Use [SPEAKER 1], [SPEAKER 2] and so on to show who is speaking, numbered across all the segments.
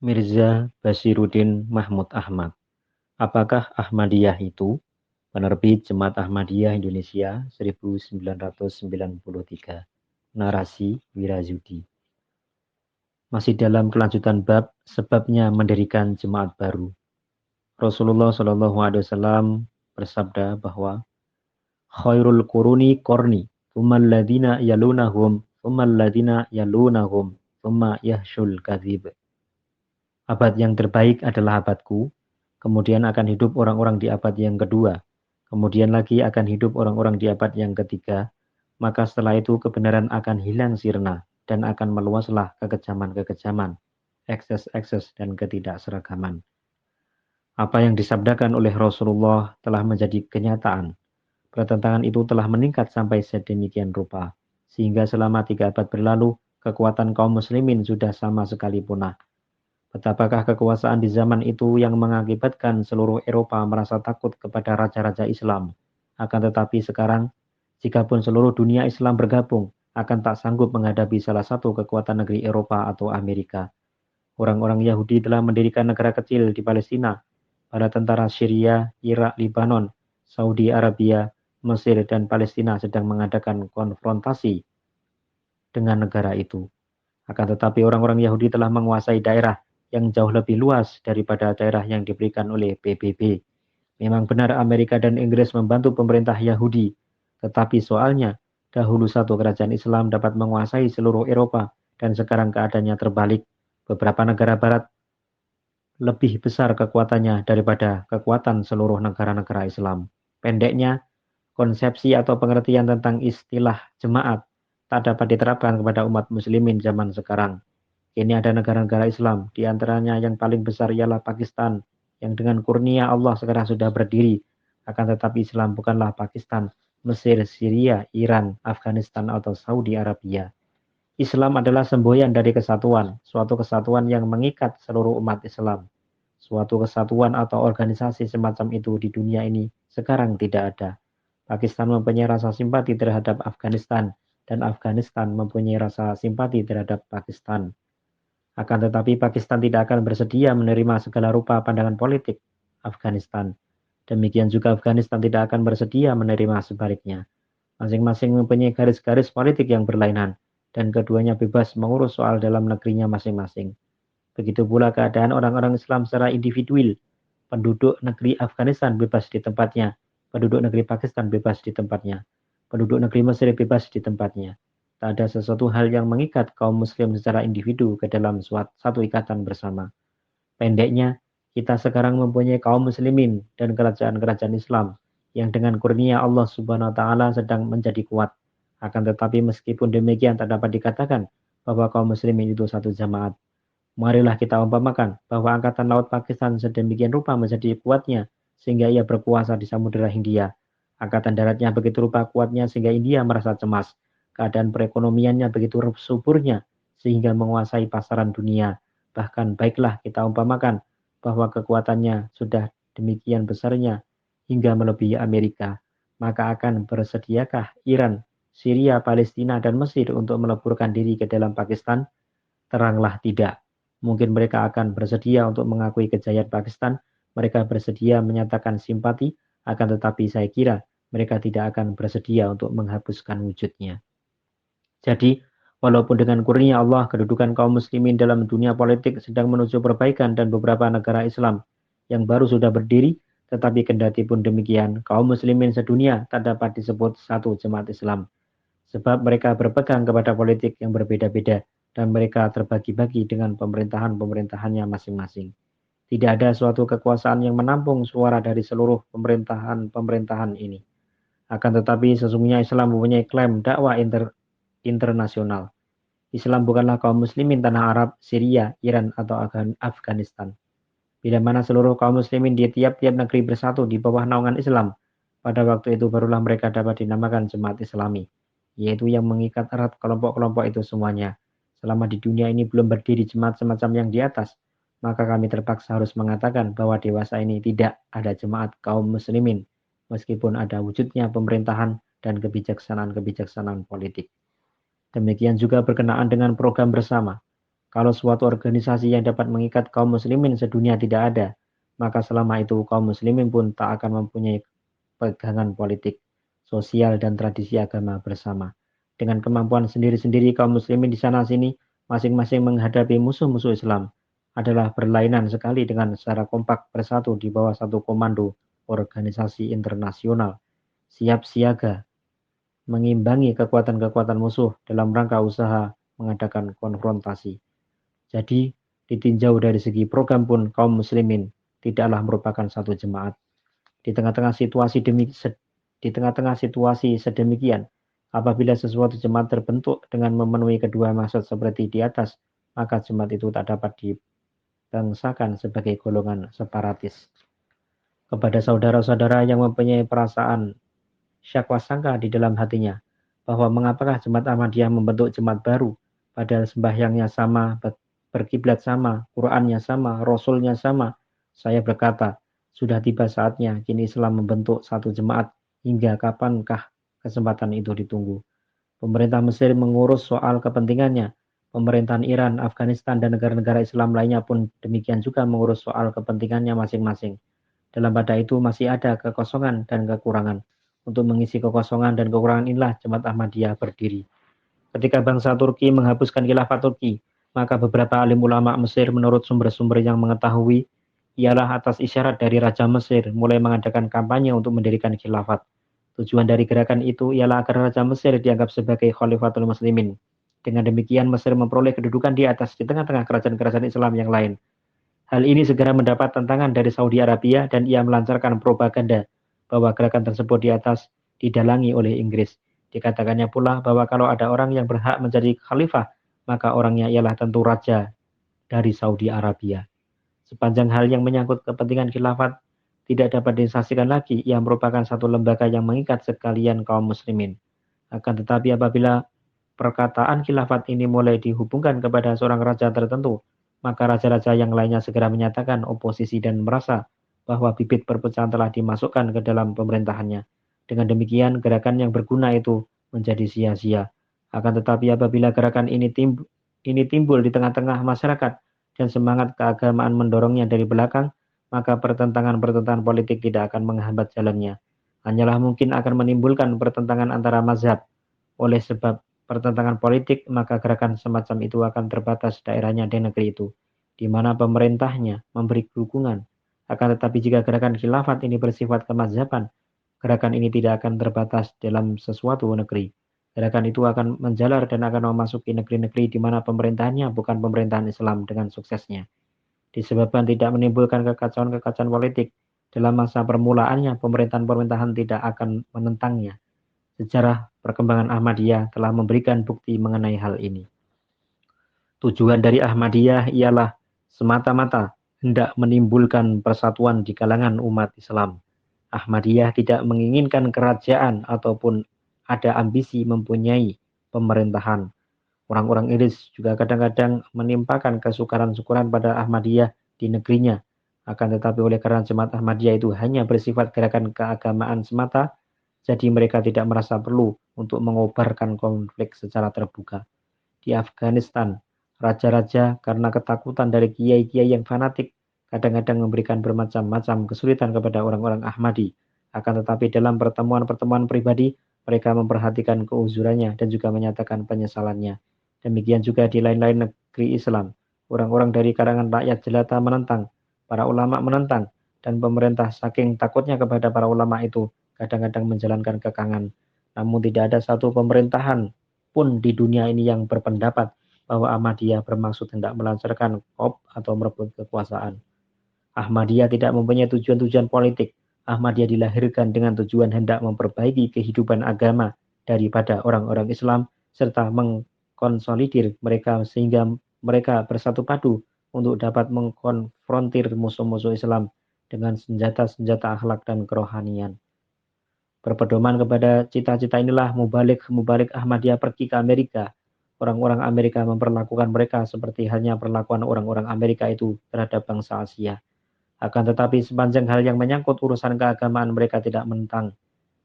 [SPEAKER 1] Mirza Basiruddin Mahmud Ahmad. Apakah Ahmadiyah itu? Penerbit Jemaat Ahmadiyah Indonesia 1993. Narasi Wirazudi. Masih dalam kelanjutan bab sebabnya mendirikan jemaat baru. Rasulullah Shallallahu Alaihi Wasallam bersabda bahwa khairul quruni korni, tsummal ladina yalunahum, tsummal ladina yalunahum, tsumma yahshul kadzib. Abad yang terbaik adalah abadku, kemudian akan hidup orang-orang di abad yang kedua, kemudian lagi akan hidup orang-orang di abad yang ketiga, maka setelah itu kebenaran akan hilang sirna dan akan meluaslah kekejaman-kekejaman, ekses-ekses dan ketidakseragaman. Apa yang disabdakan oleh Rasulullah telah menjadi kenyataan. Pertentangan itu telah meningkat sampai sedemikian rupa, sehingga selama 3 abad berlalu, kekuatan kaum muslimin sudah sama sekali punah. Betapakah kekuasaan di zaman itu yang mengakibatkan seluruh Eropa merasa takut kepada raja-raja Islam. Akan tetapi sekarang, jikapun seluruh dunia Islam bergabung, akan tak sanggup menghadapi salah satu kekuatan negeri Eropa atau Amerika. Orang-orang Yahudi telah mendirikan negara kecil di Palestina. Para tentara Syria, Irak, Libanon, Saudi Arabia, Mesir, dan Palestina sedang mengadakan konfrontasi dengan negara itu. Akan tetapi orang-orang Yahudi telah menguasai daerah yang jauh lebih luas daripada daerah yang diberikan oleh PBB. Memang benar Amerika dan Inggris membantu pemerintah Yahudi, tetapi soalnya dahulu satu kerajaan Islam dapat menguasai seluruh Eropa dan sekarang keadaannya terbalik. Beberapa negara barat lebih besar kekuatannya daripada kekuatan seluruh negara-negara Islam. Pendeknya, konsepsi atau pengertian tentang istilah jemaat tak dapat diterapkan kepada umat muslimin zaman sekarang. Kini ada negara-negara Islam, di antaranya yang paling besar ialah Pakistan, yang dengan kurnia Allah sekarang sudah berdiri. Akan tetapi Islam bukanlah Pakistan, Mesir, Syria, Iran, Afghanistan, atau Saudi Arabia. Islam adalah semboyan dari kesatuan, suatu kesatuan yang mengikat seluruh umat Islam. Suatu kesatuan atau organisasi semacam itu di dunia ini sekarang tidak ada. Pakistan mempunyai rasa simpati terhadap Afghanistan, dan Afghanistan mempunyai rasa simpati terhadap Pakistan. Akan tetapi Pakistan tidak akan bersedia menerima segala rupa pandangan politik Afghanistan. Demikian juga Afghanistan tidak akan bersedia menerima sebaliknya. Masing-masing mempunyai garis-garis politik yang berlainan, dan keduanya bebas mengurus soal dalam negerinya masing-masing. Begitu pula keadaan orang-orang Islam secara individual. Penduduk negeri Afghanistan bebas di tempatnya, penduduk negeri Pakistan bebas di tempatnya, penduduk negeri Mesir bebas di tempatnya. Tak ada sesuatu hal yang mengikat kaum muslim secara individu ke dalam satu ikatan bersama. Pendeknya, kita sekarang mempunyai kaum muslimin dan kerajaan-kerajaan Islam yang dengan kurnia Allah Subhanahu wa taala sedang menjadi kuat. Akan tetapi meskipun demikian tak dapat dikatakan bahwa kaum muslimin itu satu jamaat. Marilah kita umpamakan bahwa Angkatan Laut Pakistan sedemikian rupa menjadi kuatnya sehingga ia berkuasa di Samudera Hindia. Angkatan daratnya begitu rupa kuatnya sehingga India merasa cemas. Keadaan perekonomiannya begitu suburnya sehingga menguasai pasaran dunia. Bahkan baiklah kita umpamakan bahwa kekuatannya sudah demikian besarnya hingga melebihi Amerika. Maka akan bersediakah Iran, Syria, Palestina, dan Mesir untuk meleburkan diri ke dalam Pakistan? Teranglah tidak. Mungkin mereka akan bersedia untuk mengakui kejayaan Pakistan, mereka bersedia menyatakan simpati, akan tetapi saya kira mereka tidak akan bersedia untuk menghapuskan wujudnya. Jadi, walaupun dengan kurnia Allah, kedudukan kaum muslimin dalam dunia politik sedang menuju perbaikan dan beberapa negara Islam yang baru sudah berdiri, tetapi kendati pun demikian, kaum muslimin sedunia tak dapat disebut satu jemaat Islam. Sebab mereka berpegang kepada politik yang berbeda-beda dan mereka terbagi-bagi dengan pemerintahan-pemerintahannya masing-masing. Tidak ada suatu kekuasaan yang menampung suara dari seluruh pemerintahan-pemerintahan ini. Akan tetapi sesungguhnya Islam mempunyai klaim dakwah internasional. Islam bukanlah kaum muslimin tanah Arab, Syria, Iran, atau Afghanistan. Bila mana seluruh kaum muslimin di tiap-tiap negeri bersatu di bawah naungan Islam, pada waktu itu barulah mereka dapat dinamakan jemaat Islami, yaitu yang mengikat erat kelompok-kelompok itu semuanya. Selama di dunia ini belum berdiri jemaat semacam yang di atas, maka kami terpaksa harus mengatakan bahwa dewasa ini tidak ada jemaat kaum muslimin, meskipun ada wujudnya pemerintahan dan kebijaksanaan-kebijaksanaan politik. Demikian juga berkenaan dengan program bersama. Kalau suatu organisasi yang dapat mengikat kaum muslimin sedunia tidak ada, maka selama itu kaum muslimin pun tak akan mempunyai pegangan politik, sosial, dan tradisi agama bersama. Dengan kemampuan sendiri-sendiri kaum muslimin di sana-sini masing-masing menghadapi musuh-musuh Islam adalah berlainan sekali dengan secara kompak bersatu di bawah satu komando organisasi internasional, siap siaga, mengimbangi kekuatan-kekuatan musuh dalam rangka usaha mengadakan konfrontasi. Jadi, ditinjau dari segi program pun kaum muslimin tidaklah merupakan satu jemaat. Di tengah-tengah situasi sedemikian, apabila sesuatu jemaat terbentuk dengan memenuhi kedua maksud seperti di atas, maka jemaat itu tak dapat dibangsakan sebagai golongan separatis. Kepada saudara-saudara yang mempunyai perasaan syakwa sangka di dalam hatinya, bahwa mengapakah jemaat Ahmadiyah membentuk jemaat baru, padahal sembahyangnya sama, berkiblat sama, Qur'annya sama, Rasulnya sama. Saya berkata, sudah tiba saatnya kini Islam membentuk satu jemaat. Hingga kapankah kesempatan itu ditunggu? Pemerintah Mesir mengurus soal kepentingannya. Pemerintahan Iran, Afghanistan, dan negara-negara Islam lainnya pun demikian juga mengurus soal kepentingannya masing-masing. Dalam pada itu masih ada kekosongan dan kekurangan. Untuk mengisi kekosongan dan kekurangan inilah Jemaat Ahmadiyah berdiri. Ketika bangsa Turki menghapuskan khilafah Turki, maka beberapa alim ulama Mesir menurut sumber-sumber yang mengetahui ialah atas isyarat dari Raja Mesir mulai mengadakan kampanye untuk mendirikan khilafat. Tujuan dari gerakan itu ialah agar Raja Mesir dianggap sebagai Khalifatul Muslimin. Dengan demikian Mesir memperoleh kedudukan di atas di tengah-tengah kerajaan-kerajaan Islam yang lain. Hal ini segera mendapat tantangan dari Saudi Arabia dan ia melancarkan propaganda bahwa gerakan tersebut di atas didalangi oleh Inggris. Dikatakannya pula bahwa kalau ada orang yang berhak menjadi khalifah, maka orangnya ialah tentu raja dari Saudi Arabia. Sepanjang hal yang menyangkut kepentingan khilafat tidak dapat disaksikan lagi, ia merupakan satu lembaga yang mengikat sekalian kaum muslimin. Akan tetapi apabila perkataan khilafat ini mulai dihubungkan kepada seorang raja tertentu, maka raja-raja yang lainnya segera menyatakan oposisi dan merasa bahwa bibit perpecahan telah dimasukkan ke dalam pemerintahannya. Dengan demikian, gerakan yang berguna itu menjadi sia-sia. Akan tetapi apabila gerakan ini timbul di tengah-tengah masyarakat dan semangat keagamaan mendorongnya dari belakang, maka pertentangan-pertentangan politik tidak akan menghambat jalannya. Hanyalah mungkin akan menimbulkan pertentangan antara mazhab. Oleh sebab pertentangan politik, maka gerakan semacam itu akan terbatas daerahnya di negeri itu, di mana pemerintahnya memberi dukungan. Akan tetapi jika gerakan khilafat ini bersifat kemazhaban, gerakan ini tidak akan terbatas dalam sesuatu negeri. Gerakan itu akan menjalar dan akan memasuki negeri-negeri di mana pemerintahannya bukan pemerintahan Islam dengan suksesnya. Disebabkan tidak menimbulkan kekacauan-kekacauan politik, dalam masa permulaannya pemerintahan-pemerintahan tidak akan menentangnya. Sejarah perkembangan Ahmadiyah telah memberikan bukti mengenai hal ini. Tujuan dari Ahmadiyah ialah semata-mata hendak menimbulkan persatuan di kalangan umat Islam. Ahmadiyah tidak menginginkan kerajaan ataupun ada ambisi mempunyai pemerintahan. Orang-orang Inggris juga kadang-kadang menimpakan kesukaran-syukuran pada Ahmadiyah di negerinya. Akan tetapi oleh karena jemaat Ahmadiyah itu hanya bersifat gerakan keagamaan semata, jadi mereka tidak merasa perlu untuk mengobarkan konflik secara terbuka. Di Afghanistan, raja-raja karena ketakutan dari kiai-kiai yang fanatik kadang-kadang memberikan bermacam-macam kesulitan kepada orang-orang Ahmadi. Akan tetapi dalam pertemuan-pertemuan pribadi, mereka memperhatikan keuzurannya dan juga menyatakan penyesalannya. Demikian juga di lain-lain negeri Islam. Orang-orang dari kalangan rakyat jelata menentang, para ulama menentang, dan pemerintah saking takutnya kepada para ulama itu kadang-kadang menjalankan kekangan. Namun tidak ada satu pemerintahan pun di dunia ini yang berpendapat bahwa Ahmadiyah bermaksud hendak melancarkan kop atau merebut kekuasaan. Ahmadiyah tidak mempunyai tujuan-tujuan politik. Ahmadiyah dilahirkan dengan tujuan hendak memperbaiki kehidupan agama daripada orang-orang Islam serta mengkonsolidir mereka sehingga mereka bersatu padu untuk dapat mengkonfrontir musuh-musuh Islam dengan senjata-senjata akhlak dan kerohanian. Berpedoman kepada cita-cita inilah mubalik Ahmadiyah pergi ke Amerika. Orang-orang Amerika memperlakukan mereka seperti halnya perlakuan orang-orang Amerika itu terhadap bangsa Asia. Akan tetapi sepanjang hal yang menyangkut urusan keagamaan mereka tidak menentang.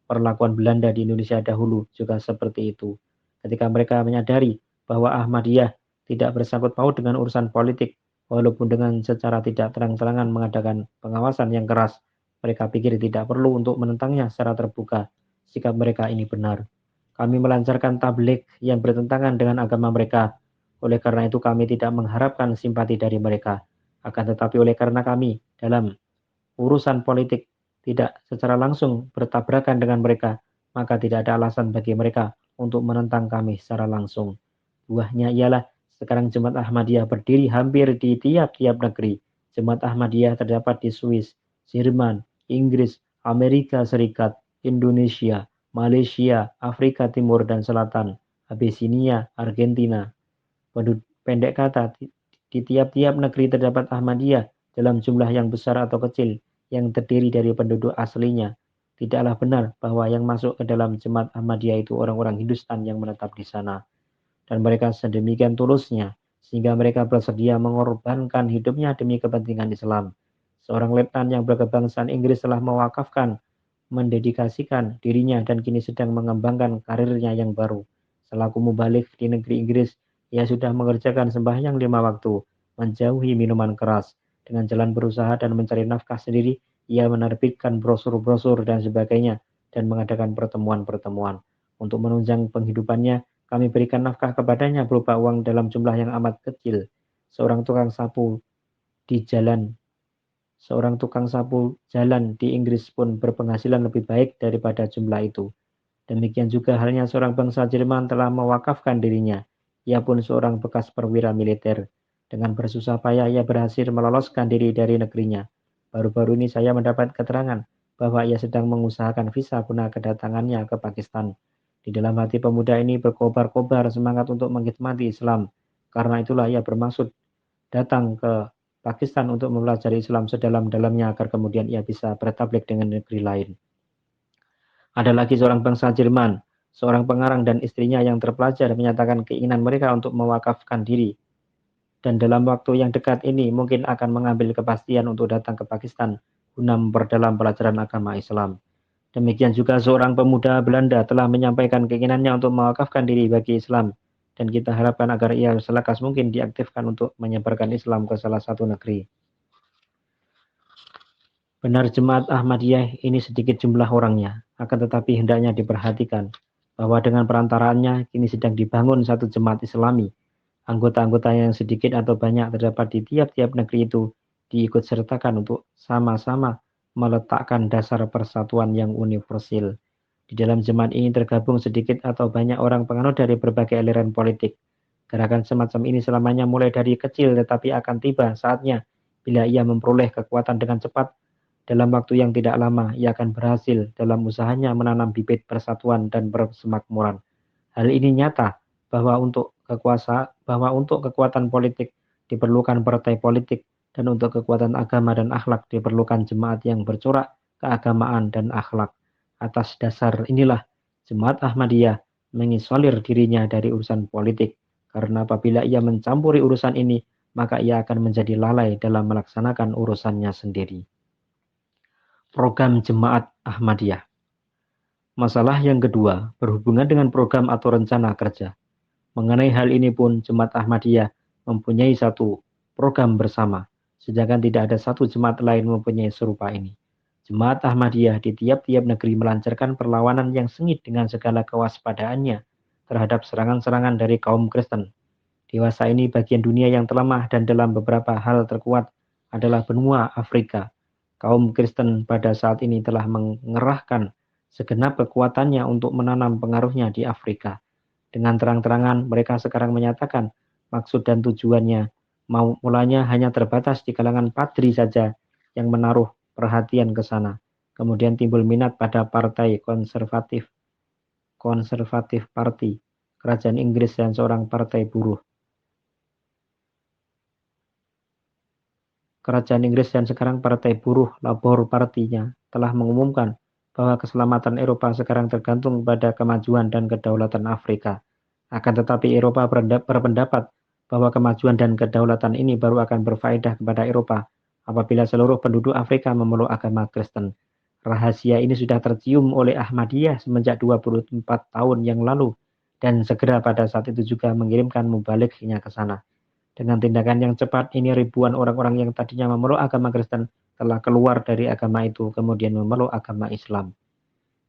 [SPEAKER 1] Perlakuan Belanda di Indonesia dahulu juga seperti itu. Ketika mereka menyadari bahwa Ahmadiyah tidak bersangkut paut dengan urusan politik, walaupun dengan secara tidak terang-terangan mengadakan pengawasan yang keras. Mereka pikir tidak perlu untuk menentangnya secara terbuka. Sikap mereka ini benar. Kami melancarkan tabligh yang bertentangan dengan agama mereka. Oleh karena itu kami tidak mengharapkan simpati dari mereka. Akan tetapi oleh karena kami dalam urusan politik tidak secara langsung bertabrakan dengan mereka, maka tidak ada alasan bagi mereka untuk menentang kami secara langsung. Buahnya ialah sekarang Jemaat Ahmadiyah berdiri hampir di tiap-tiap negeri. Jemaat Ahmadiyah terdapat di Swiss, Jerman, Inggris, Amerika Serikat, Indonesia, Malaysia, Afrika Timur dan Selatan, Abisinia, Argentina. Pendek kata, di tiap-tiap negeri terdapat Ahmadiyah dalam jumlah yang besar atau kecil yang terdiri dari penduduk aslinya. Tidaklah benar bahwa yang masuk ke dalam Jemaat Ahmadiyah itu orang-orang Hindustan yang menetap di sana. Dan mereka sedemikian tulusnya, sehingga mereka bersedia mengorbankan hidupnya demi kepentingan Islam. Seorang letnan yang berkebangsaan Inggris telah mewakafkan, mendedikasikan dirinya dan kini sedang mengembangkan karirnya yang baru. Selaku mubalik di negeri Inggris, ia sudah mengerjakan sembahyang 5 waktu, menjauhi minuman keras. Dengan jalan berusaha dan mencari nafkah sendiri, ia menerbitkan brosur-brosur dan sebagainya, dan mengadakan pertemuan-pertemuan. Untuk menunjang penghidupannya, kami berikan nafkah kepadanya berupa uang dalam jumlah yang amat kecil. Seorang tukang sapu jalan di Inggris pun berpenghasilan lebih baik daripada jumlah itu. Demikian juga halnya seorang bangsa Jerman telah mewakafkan dirinya. Ia pun seorang bekas perwira militer. Dengan bersusah payah ia berhasil meloloskan diri dari negerinya. Baru-baru ini saya mendapat keterangan bahwa ia sedang mengusahakan visa guna kedatangannya ke Pakistan. Di dalam hati pemuda ini berkobar-kobar semangat untuk mengkhidmati Islam. Karena itulah ia bermaksud datang ke Pakistan untuk mempelajari Islam sedalam-dalamnya agar kemudian ia bisa bertabligh dengan negeri lain. Ada lagi seorang bangsa Jerman, seorang pengarang dan istrinya yang terpelajar menyatakan keinginan mereka untuk mewakafkan diri. Dan dalam waktu yang dekat ini mungkin akan mengambil kepastian untuk datang ke Pakistan guna memperdalam pelajaran agama Islam. Demikian juga seorang pemuda Belanda telah menyampaikan keinginannya untuk mewakafkan diri bagi Islam. Dan kita harapkan agar ia selekas mungkin diaktifkan untuk menyebarkan Islam ke salah satu negeri. Benar Jemaat Ahmadiyah ini sedikit jumlah orangnya, akan tetapi hendaknya diperhatikan bahwa dengan perantaraannya kini sedang dibangun satu jemaat Islami. Anggota-anggota yang sedikit atau banyak terdapat di tiap-tiap negeri itu diikut sertakan untuk sama-sama meletakkan dasar persatuan yang universal. Di dalam jemaat ini tergabung sedikit atau banyak orang penganut dari berbagai aliran politik. Gerakan semacam ini selamanya mulai dari kecil tetapi akan tiba saatnya bila ia memperoleh kekuatan dengan cepat. Dalam waktu yang tidak lama, ia akan berhasil dalam usahanya menanam bibit persatuan dan persemakmuran. Hal ini nyata bahwa untuk kekuatan politik diperlukan partai politik, dan untuk kekuatan agama dan akhlak diperlukan jemaat yang bercorak keagamaan dan akhlak. Atas dasar inilah, Jemaat Ahmadiyah mengisolir dirinya dari urusan politik, karena apabila ia mencampuri urusan ini, maka ia akan menjadi lalai dalam melaksanakan urusannya sendiri. Program Jemaat Ahmadiyah. Masalah yang kedua berhubungan dengan program atau rencana kerja. Mengenai hal ini pun Jemaat Ahmadiyah mempunyai satu program bersama, sedangkan tidak ada satu jemaat lain mempunyai serupa ini. Jemaat Ahmadiyah di tiap-tiap negeri melancarkan perlawanan yang sengit dengan segala kewaspadaannya terhadap serangan-serangan dari kaum Kristen. Dewasa ini bagian dunia yang terlemah dan dalam beberapa hal terkuat adalah benua Afrika. Kaum Kristen pada saat ini telah mengerahkan segenap kekuatannya untuk menanam pengaruhnya di Afrika. Dengan terang-terangan mereka sekarang menyatakan maksud dan tujuannya mulanya hanya terbatas di kalangan padri saja yang menaruh perhatian ke sana. Kemudian timbul minat pada partai konservatif party, kerajaan Inggris dan seorang partai buruh. Kerajaan Inggris dan sekarang Partai Buruh Labour Party-nya telah mengumumkan bahwa keselamatan Eropa sekarang tergantung pada kemajuan dan kedaulatan Afrika. Akan tetapi Eropa berpendapat bahwa kemajuan dan kedaulatan ini baru akan berfaedah kepada Eropa apabila seluruh penduduk Afrika memeluk agama Kristen. Rahasia ini sudah tercium oleh Ahmadiyah semenjak 24 tahun yang lalu, dan segera pada saat itu juga mengirimkan mubaliknya ke sana. Dengan tindakan yang cepat ini ribuan orang-orang yang tadinya memeluk agama Kristen telah keluar dari agama itu kemudian memeluk agama Islam.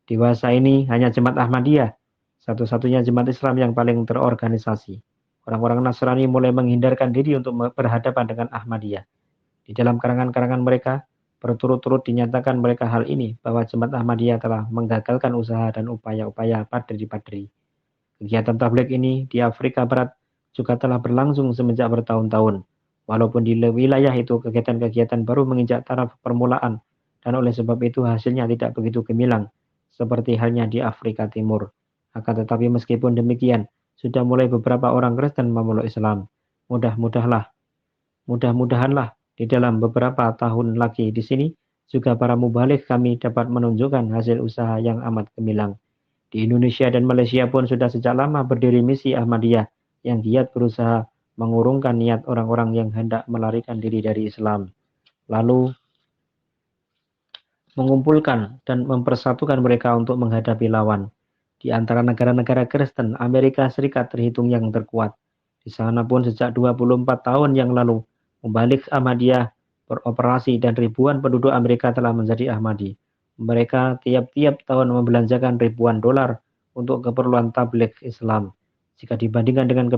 [SPEAKER 1] Dewasa ini hanya Jemaat Ahmadiyah, satu-satunya jemaat Islam yang paling terorganisasi. Orang-orang Nasrani mulai menghindarkan diri untuk berhadapan dengan Ahmadiyah. Di dalam karangan-karangan mereka, berturut-turut dinyatakan mereka hal ini, bahwa Jemaat Ahmadiyah telah menggagalkan usaha dan upaya-upaya padri-padri. Kegiatan tabligh ini di Afrika Barat juga telah berlangsung semenjak bertahun-tahun. Walaupun di wilayah itu kegiatan-kegiatan baru menginjak taraf permulaan, dan oleh sebab itu hasilnya tidak begitu gemilang, seperti halnya di Afrika Timur. Akan tetapi meskipun demikian, sudah mulai beberapa orang Kristen memeluk Islam. Mudah-mudahanlah di dalam beberapa tahun lagi di sini, juga para mubalik kami dapat menunjukkan hasil usaha yang amat gemilang. Di Indonesia dan Malaysia pun sudah sejak lama berdiri misi Ahmadiyah yang giat berusaha mengurungkan niat orang-orang yang hendak melarikan diri dari Islam, lalu mengumpulkan dan mempersatukan mereka untuk menghadapi lawan. Di antara negara-negara Kristen, Amerika Serikat terhitung yang terkuat. Di sana pun sejak 24 tahun yang lalu, Mubalik Ahmadiyah beroperasi dan ribuan penduduk Amerika telah menjadi Ahmadi. Mereka tiap-tiap tahun membelanjakan ribuan dolar untuk keperluan tabligh Islam. Jika dibandingkan dengan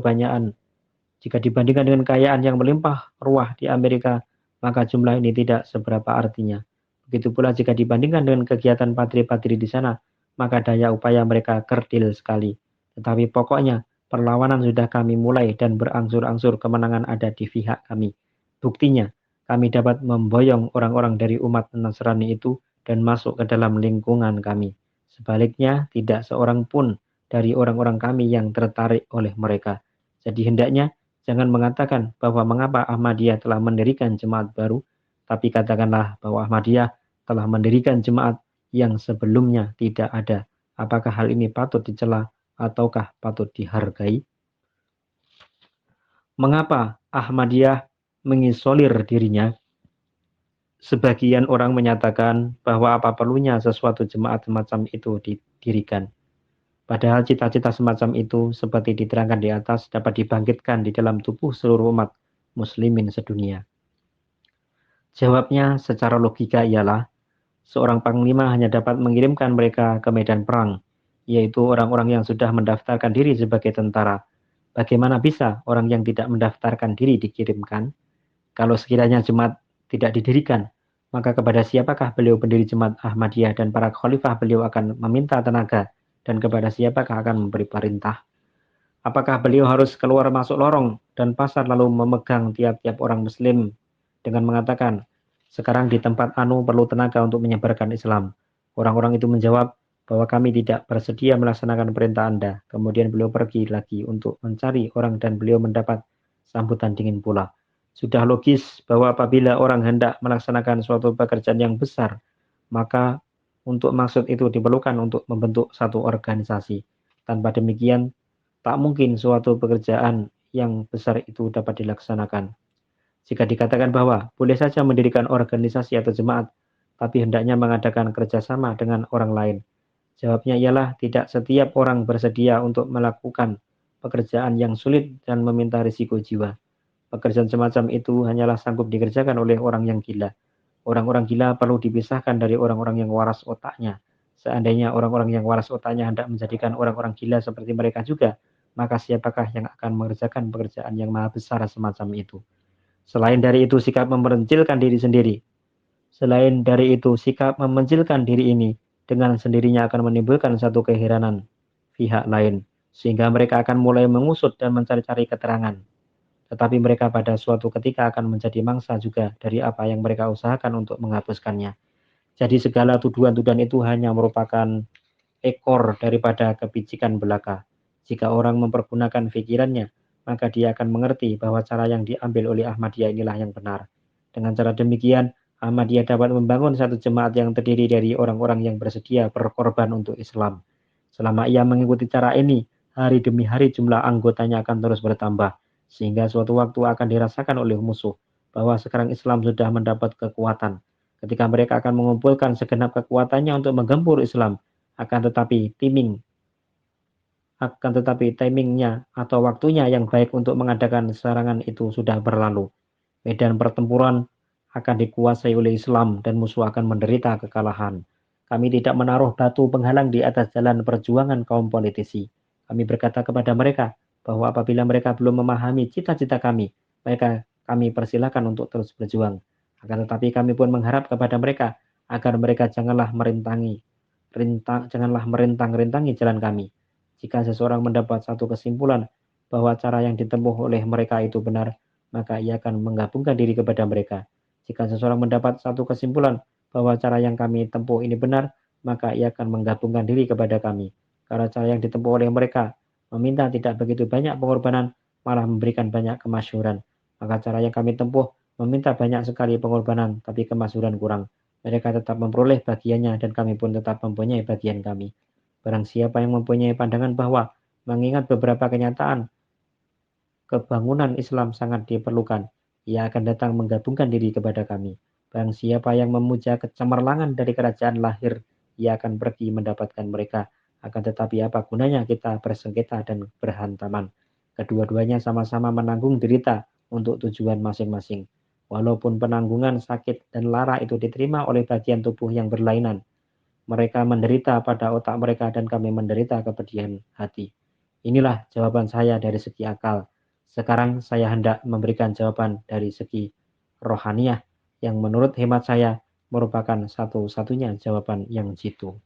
[SPEAKER 1] kekayaan yang melimpah ruah di Amerika, maka jumlah ini tidak seberapa artinya. Begitu pula jika dibandingkan dengan kegiatan patri-patri di sana, maka daya upaya mereka kerdil sekali. Tetapi pokoknya, perlawanan sudah kami mulai dan berangsur-angsur kemenangan ada di pihak kami. Buktinya, kami dapat memboyong orang-orang dari umat Nasrani itu dan masuk ke dalam lingkungan kami. Sebaliknya, tidak seorang pun dari orang-orang kami yang tertarik oleh mereka. Jadi hendaknya jangan mengatakan bahwa mengapa Ahmadiyah telah mendirikan jemaat baru, tapi katakanlah bahwa Ahmadiyah telah mendirikan jemaat yang sebelumnya tidak ada. Apakah hal ini patut dicela ataukah patut dihargai? Mengapa Ahmadiyah mengisolir dirinya? Sebagian orang menyatakan bahwa apa perlunya sesuatu jemaat semacam itu didirikan. Padahal cita-cita semacam itu seperti diterangkan di atas dapat dibangkitkan di dalam tubuh seluruh umat muslimin sedunia. Jawabnya secara logika ialah seorang panglima hanya dapat mengirimkan mereka ke medan perang, yaitu orang-orang yang sudah mendaftarkan diri sebagai tentara. Bagaimana bisa orang yang tidak mendaftarkan diri dikirimkan? Kalau sekiranya jemaat tidak didirikan, maka kepada siapakah beliau pendiri jemaat Ahmadiyah dan para khalifah beliau akan meminta tenaga, dan kepada siapakah akan memberi perintah? Apakah beliau harus keluar masuk lorong dan pasar lalu memegang tiap-tiap orang muslim dengan mengatakan, sekarang di tempat anu perlu tenaga untuk menyebarkan Islam. Orang-orang itu menjawab bahwa kami tidak bersedia melaksanakan perintah Anda. Kemudian beliau pergi lagi untuk mencari orang dan beliau mendapat sambutan dingin pula. Sudah logis bahwa apabila orang hendak melaksanakan suatu pekerjaan yang besar, maka untuk maksud itu diperlukan untuk membentuk satu organisasi. Tanpa demikian, tak mungkin suatu pekerjaan yang besar itu dapat dilaksanakan. Jika dikatakan bahwa boleh saja mendirikan organisasi atau jemaat, tapi hendaknya mengadakan kerjasama dengan orang lain. Jawabnya ialah tidak setiap orang bersedia untuk melakukan pekerjaan yang sulit dan meminta risiko jiwa. Pekerjaan semacam itu hanyalah sanggup dikerjakan oleh orang yang gila. Orang-orang gila perlu dipisahkan dari orang-orang yang waras otaknya. Seandainya orang-orang yang waras otaknya hendak menjadikan orang-orang gila seperti mereka juga, maka siapakah yang akan mengerjakan pekerjaan yang maha besar semacam itu? Selain dari itu, sikap memencilkan diri sendiri. Selain dari itu, sikap memencilkan diri ini dengan sendirinya akan menimbulkan satu keheranan pihak lain, sehingga mereka akan mulai mengusut dan mencari-cari keterangan. Tetapi mereka pada suatu ketika akan menjadi mangsa juga dari apa yang mereka usahakan untuk menghapuskannya. Jadi segala tuduhan-tuduhan itu hanya merupakan ekor daripada kepicikan belaka. Jika orang mempergunakan pikirannya, maka dia akan mengerti bahwa cara yang diambil oleh Ahmadiyah inilah yang benar. Dengan cara demikian, Ahmadiyah dapat membangun satu jemaat yang terdiri dari orang-orang yang bersedia berkorban untuk Islam. Selama ia mengikuti cara ini, hari demi hari jumlah anggotanya akan terus bertambah, sehingga suatu waktu akan dirasakan oleh musuh bahwa sekarang Islam sudah mendapat kekuatan. Ketika mereka akan mengumpulkan segenap kekuatannya untuk menggempur Islam, akan tetapi timing Akan tetapi timingnya atau waktunya yang baik untuk mengadakan serangan itu sudah berlalu. Medan pertempuran akan dikuasai oleh Islam dan musuh akan menderita kekalahan. Kami tidak menaruh batu penghalang di atas jalan perjuangan kaum politisi. Kami berkata kepada mereka bahwa apabila mereka belum memahami cita-cita kami, mereka kami persilakan untuk terus berjuang. Akan tetapi kami pun mengharap kepada mereka agar mereka janganlah merintang-rintangi jalan kami. Jika seseorang mendapat satu kesimpulan bahwa cara yang ditempuh oleh mereka itu benar, maka ia akan menggabungkan diri kepada mereka. Jika seseorang mendapat satu kesimpulan bahwa cara yang kami tempuh ini benar, maka ia akan menggabungkan diri kepada kami. Karena cara yang ditempuh oleh mereka meminta tidak begitu banyak pengorbanan, malah memberikan banyak kemasyhuran. Maka cara yang kami tempuh meminta banyak sekali pengorbanan, tapi kemasyhuran kurang. Mereka tetap memperoleh bagiannya dan kami pun tetap mempunyai bagian kami. Barang siapa yang mempunyai pandangan bahwa mengingat beberapa kenyataan kebangunan Islam sangat diperlukan, ia akan datang menggabungkan diri kepada kami. Barang siapa yang memuja kecemerlangan dari kerajaan lahir, ia akan pergi mendapatkan mereka. Akan tetapi apa gunanya kita bersengketa dan berhantaman? Kedua-duanya sama-sama menanggung derita untuk tujuan masing-masing. Walaupun penanggungan sakit dan lara itu diterima oleh bagian tubuh yang berlainan, mereka menderita pada otak mereka dan kami menderita kepedihan hati. Inilah jawaban saya dari segi akal. Sekarang saya hendak memberikan jawaban dari segi rohaniah yang menurut hemat saya merupakan satu-satunya jawaban yang jitu.